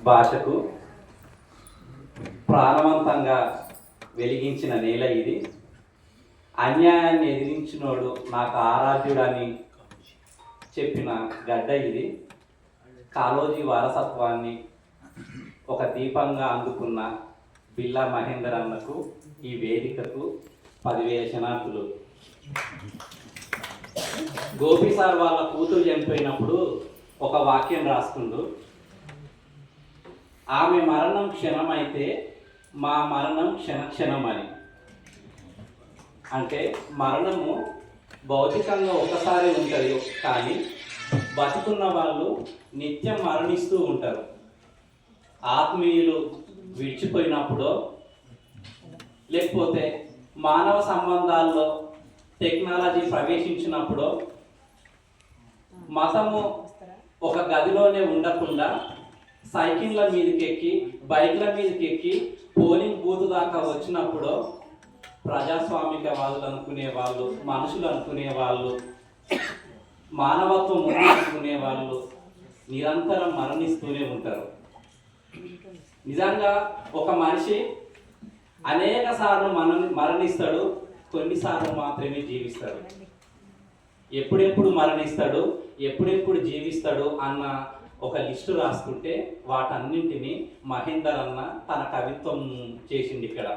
భాషకు ప్రాణవంతంగా వెలిగించిన నేల ఇది. అన్యాయాన్ని ఎదిరించినోడు నాకు ఆరాధ్యుడని చెప్పిన గడ్డ ఇది. కాళోజీ వారసత్వాన్ని ఒక దీపంగా అందుకున్న బిల్లా మహేందర్ అన్నకు ఈ వేదికకు 10,000 శనార్థులు. గోపి సార్ వాళ్ళ కూతురు చనిపోయినప్పుడు ఒక వాక్యం రాస్తుండు, ఆమె మరణం క్షణమైతే మా మరణం క్షణక్షణం అని. అంటే మరణము భౌతికంగా ఒకసారి ఉంటుంది, కానీ బతుకున్న వాళ్ళు నిత్యం మరణిస్తూ ఉంటారు. ఆత్మీయులు విడిచిపోయినప్పుడో లేకపోతే మానవ సంబంధాల్లో టెక్నాలజీ ప్రవేశించినప్పుడు మతము ఒక గదిలోనే ఉండకుండా సైకిళ్ళ మీదకి ఎక్కి బైక్ల మీదకి ఎక్కి పోలింగ్ బూత్ దాకా వచ్చినప్పుడు ప్రజాస్వామిక వాళ్ళు అనుకునే వాళ్ళు, మనుషులు అనుకునే వాళ్ళు, మానవత్వం అనుకునే వాళ్ళు నిరంతరం మరణిస్తూనే ఉంటారు. నిజంగా ఒక మనిషి అనేక సార్లు మరణిస్తాడు, కొన్నిసార్లు మాత్రమే జీవిస్తాడు. ఎప్పుడెప్పుడు మరణిస్తాడు, ఎప్పుడెప్పుడు జీవిస్తాడు అన్న ఒక లిస్టు రాసుకుంటే వాటన్నింటినీ మహేందర్ అన్న తన కవిత్వం చేసింది. ఇక్కడ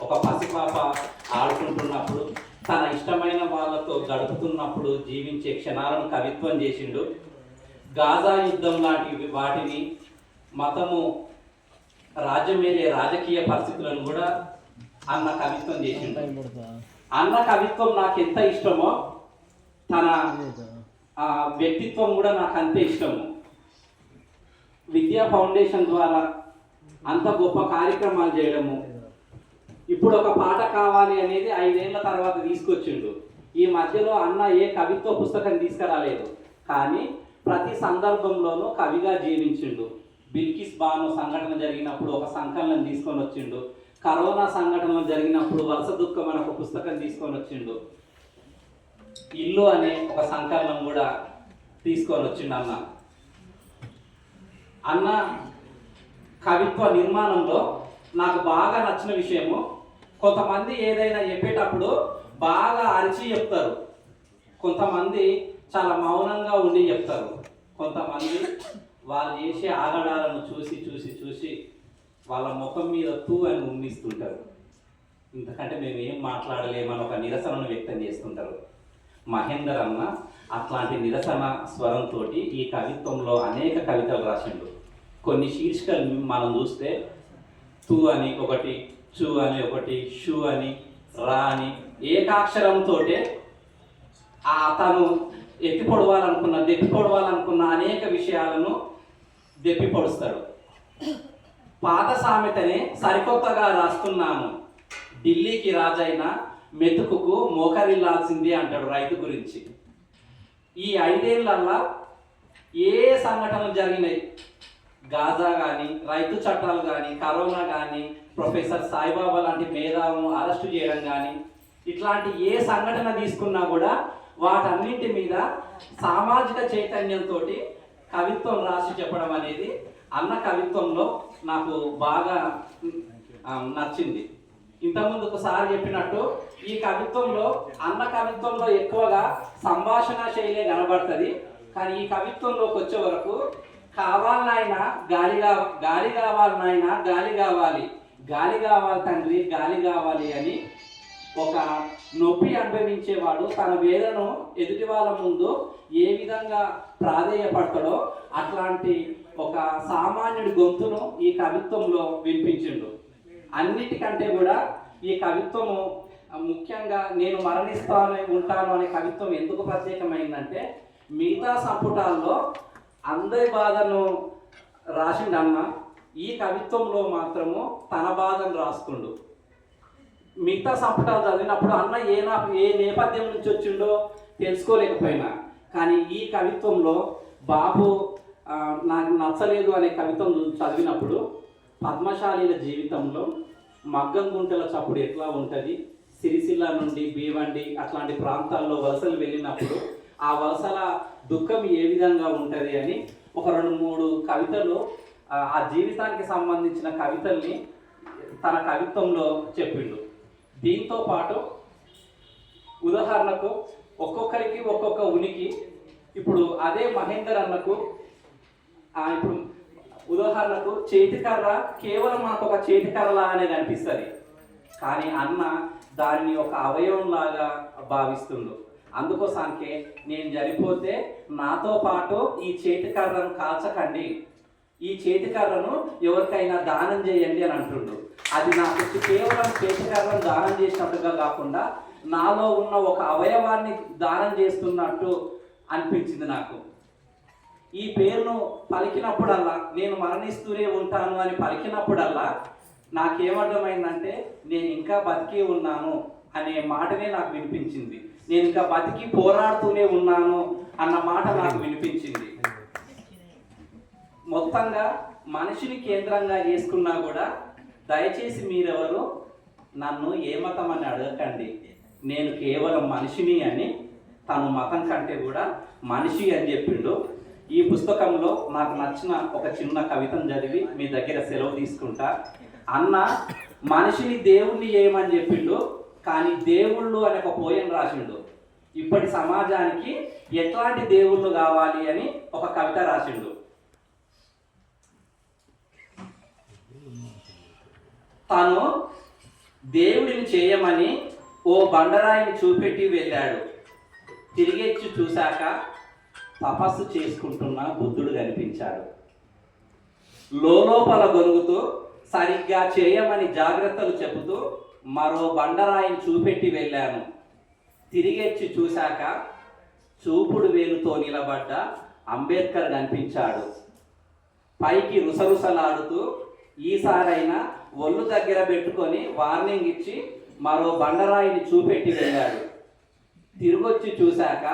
ఒక పసిపాప ఆడుకుంటున్నప్పుడు, తన ఇష్టమైన వాళ్ళతో గడుపుతున్నప్పుడు జీవించే క్షణాలను కవిత్వం చేసిండు. గాజా యుద్ధం లాంటి వాటిని, మతము రాజ్యమేలే రాజకీయ పరిస్థితులను కూడా అన్న కవిత్వం చేసిండు. అన్న కవిత్వం నాకు ఎంత ఇష్టమో తన వ్యక్తిత్వం కూడా నాకు అంతే ఇష్టము. విద్యా ఫౌండేషన్ ద్వారా అంత గొప్ప కార్యక్రమాలు చేయడము, ఇప్పుడు ఒక పాట కావాలి అనేది 5 ఏళ్ల తర్వాత తీసుకొచ్చిండు. ఈ మధ్యలో అన్న ఏ కవిత్వ పుస్తకం తీసుకురాలేదు, కానీ ప్రతి సందర్భంలోనూ కవిగా జీవించిండు. బిల్కిస్ బాను సంఘటన జరిగినప్పుడు ఒక సంకలనం తీసుకొని వచ్చిండు. కరోనా సంఘటనలు జరిగినప్పుడు వలస దుఃఖం అనే ఒక పుస్తకం తీసుకొని వచ్చిండు. ఇల్లు అనే ఒక సంకలనం కూడా తీసుకొని వచ్చిండు అన్న కవిత్వ నిర్మాణంలో నాకు బాగా నచ్చిన విషయము, కొంతమంది ఏదైనా చెప్పేటప్పుడు బాగా అరిచి చెప్తారు, కొంతమంది చాలా మౌనంగా ఉండి చెప్తారు, కొంతమంది వాళ్ళు చేసే ఆగడాలను చూసి చూసి చూసి వాళ్ళ ముఖం మీద తూ అని ఉమ్మిస్తుంటారు. ఇంతకంటే మేము ఏం మాట్లాడలేమని ఒక నిరసనను వ్యక్తం చేస్తుంటారు. మహేందర్ అన్న అట్లాంటి నిరసన స్వరంతో ఈ కవిత్వంలో అనేక కవితలు రాసిండు. కొన్ని శీర్షికలు మనం చూస్తే తూ అని ఒకటి, చు అని ఒకటి, షు అని, రా అని ఏకాక్షరంతో తను దెప్పిపొడవాలనుకున్న అనేక విషయాలను దెప్పిపొడుస్తాడు. పాత సామెతనే సరికొత్తగా రాస్తున్నాను, ఢిల్లీకి రాజైన మెతుకుకు మోకరిల్లాల్సింది అంటాడు రైతు గురించి. ఈ 5 ఏళ్లల్లా ఏ సంఘటనలు జరిగినాయి, గాజా కానీ, రైతు చట్టాలు కానీ, కరోనా కానీ, ప్రొఫెసర్ సాయిబాబా లాంటి మేధావులను అరెస్టు చేయడం కానీ, ఇట్లాంటి ఏ సంఘటన తీసుకున్నా కూడా వాటన్నింటి మీద సామాజిక చైతన్యంతో కవిత్వం రాసి చెప్పడం అనేది అన్న కవిత్వంలో నాకు బాగా నచ్చింది. ఇంతకుముందు ఒకసారి చెప్పినట్టు ఈ కవిత్వంలో, అన్న కవిత్వంలో ఎక్కువగా సంభాషణ శైలే కనబడుతుంది, కానీ ఈ కవిత్వంలోకి వచ్చే వరకు కావాలి నాయన గాలి కావాలి నాయన గాలి కావాలి, గాలి కావాలి తండ్రి గాలి కావాలి అని ఒక నొప్పి అనుభవించేవాడు తన వేదనను ఎదుటి వాళ్ళ ముందు ఏ విధంగా ప్రాధేయపడతాడో అట్లాంటి ఒక సామాన్యుడి గొంతును ఈ కవిత్వంలో వినిపించిండు. అన్నిటికంటే కూడా ఈ కవిత్వము ముఖ్యంగా నేను ఉంటాను అనే కవిత్వం ఎందుకు ప్రత్యేకమైందంటే, మిగతా సంపుటాల్లో అందరి బాధను రాసిండన్న, ఈ కవిత్వంలో మాత్రము తన బాధను రాసుకుండు. మిగతా సంపుటాలు చదివినప్పుడు అన్న ఏ నేపథ్యం నుంచి వచ్చిండో తెలుసుకోలేకపోయినా, కానీ ఈ కవిత్వంలో బాబు నాకు నచ్చలేదు అనే కవిత్వం చదివినప్పుడు పద్మశాలీల జీవితంలో మగ్గం గుంటల చప్పుడు ఎట్లా ఉంటుంది, సిరిసిల్ల నుండి భీవండి అట్లాంటి ప్రాంతాల్లో వలసలు వెళ్ళినప్పుడు ఆ వలసల దుఃఖం ఏ విధంగా ఉంటుంది అని ఒక 2-3 కవితలు ఆ జీవితానికి సంబంధించిన కవితల్ని తన కవిత్వంలో చెప్పిండు. దీంతో పాటు ఉదాహరణకు ఒక్కొక్కరికి ఒక్కొక్క ఉనికి. ఇప్పుడు అదే మహేందర్ అన్నకు ఇప్పుడు ఉదాహరణకు చేతికర్ర కేవలం మనకు ఒక చేతికర్రలా అనేది అనిపిస్తుంది, కానీ అన్న దాన్ని ఒక అవయవం లాగా భావిస్తుండు. అందుకోసానికే నేను చనిపోతే నాతో పాటు ఈ చేతికర్రను కాల్చకండి, ఈ చేతికర్రను ఎవరికైనా దానం చేయండి అని అంటుండు. అది నాకు కేవలం చేతికర్రను దానం చేసినట్టుగా కాకుండా నాలో ఉన్న ఒక అవయవాన్ని దానం చేస్తున్నట్టు అనిపించింది నాకు. ఈ పేరును పలికినప్పుడల్లా, నేను మరణిస్తూనే ఉంటాను అని పలికినప్పుడల్లా నాకేమర్థమైందంటే నేను ఇంకా బతికి ఉన్నాను అనే మాటనే నాకు వినిపించింది. నేను ఇంకా బతికి పోరాడుతూనే ఉన్నాను అన్న మాట నాకు వినిపించింది. మొత్తంగా మనిషిని కేంద్రంగా చేసుకున్నా కూడా దయచేసి మీరెవరు నన్ను ఏ మతం అని అడగకండి, నేను కేవలం మనిషిని అని తను మతం కంటే కూడా మనిషి అని చెప్పిండు. ఈ పుస్తకంలో నాకు నచ్చిన ఒక చిన్న కవితను చదివి మీ దగ్గర సెలవు తీసుకుంటా. అన్న మనిషిని దేవుణ్ణి చేయమని చెప్పిండు, కానీ దేవుళ్ళు అనే ఒక పోయం రాసిండు. ఇప్పటి సమాజానికి ఎట్లాంటి దేవుళ్ళు కావాలి అని ఒక కవిత రాసిండు. తాను దేవుడిని చేయమని ఓ బండరాయిని చూపెట్టి వెళ్ళాడు. తిరిగెచ్చి చూశాక తపస్సు చేసుకుంటున్న బుద్ధుడు కనిపించాడు. లోపల గొనుగుతూ సరిగ్గా చేయమని జాగ్రత్తలు చెబుతూ మరో బండరాయిని చూపెట్టి వెళ్ళాను. తిరిగెచ్చి చూశాక చూపుడు వేలుతో నిలబడ్డ అంబేద్కర్ కనిపించాడు. పైకి రుసరుసలాడుతూ ఈసారైనా ఒళ్ళు దగ్గర పెట్టుకొని వార్నింగ్ ఇచ్చి మరో బండరాయిని చూపెట్టి వెళ్ళాడు. తిరిగొచ్చి చూశాక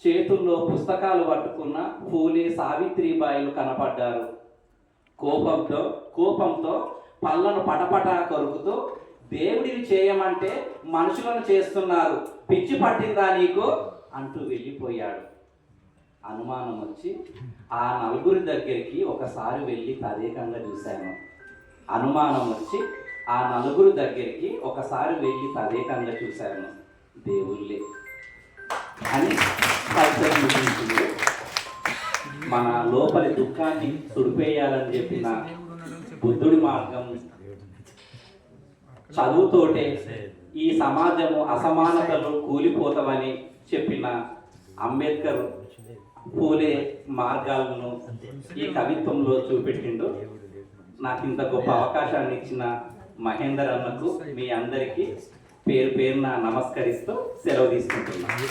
చేతుల్లో పుస్తకాలు పట్టుకున్న పూలే సావిత్రిబాయిలు కనపడ్డారు. కోపంతో పళ్ళను పటపట కొరుకుతూ దేవుడిని చేయమంటే మనుషులను చేస్తున్నారు, పిచ్చి పట్టిందా నీకు అంటూ వెళ్ళిపోయాడు. అనుమానం వచ్చి ఆ నలుగురి దగ్గరికి ఒకసారి వెళ్ళి తదేకంగా చూశాను. అనుమానం వచ్చి ఆ నలుగురు దగ్గరికి ఒకసారి వెళ్ళి తదేకంగా చూశాను. దేవుళ్ళే అని చూపించింది. మన లోపలి దుఃఖాన్ని తుడిపేయాలని చెప్పిన బుద్ధుడి మార్గం చదువుతోటే ఈ సమాజము అసమానతలు కూలిపోతామని చెప్పిన అంబేద్కర్ పూలే మార్గాలను ఈ కవిత్వంలో చూపెట్టిండు. నాకు ఇంత గొప్ప అవకాశాన్ని ఇచ్చిన మహేందర్ అన్నకు మీ అందరికీ పేరు పేరున నమస్కరిస్తూ సెలవు తీసుకుంటున్నాను.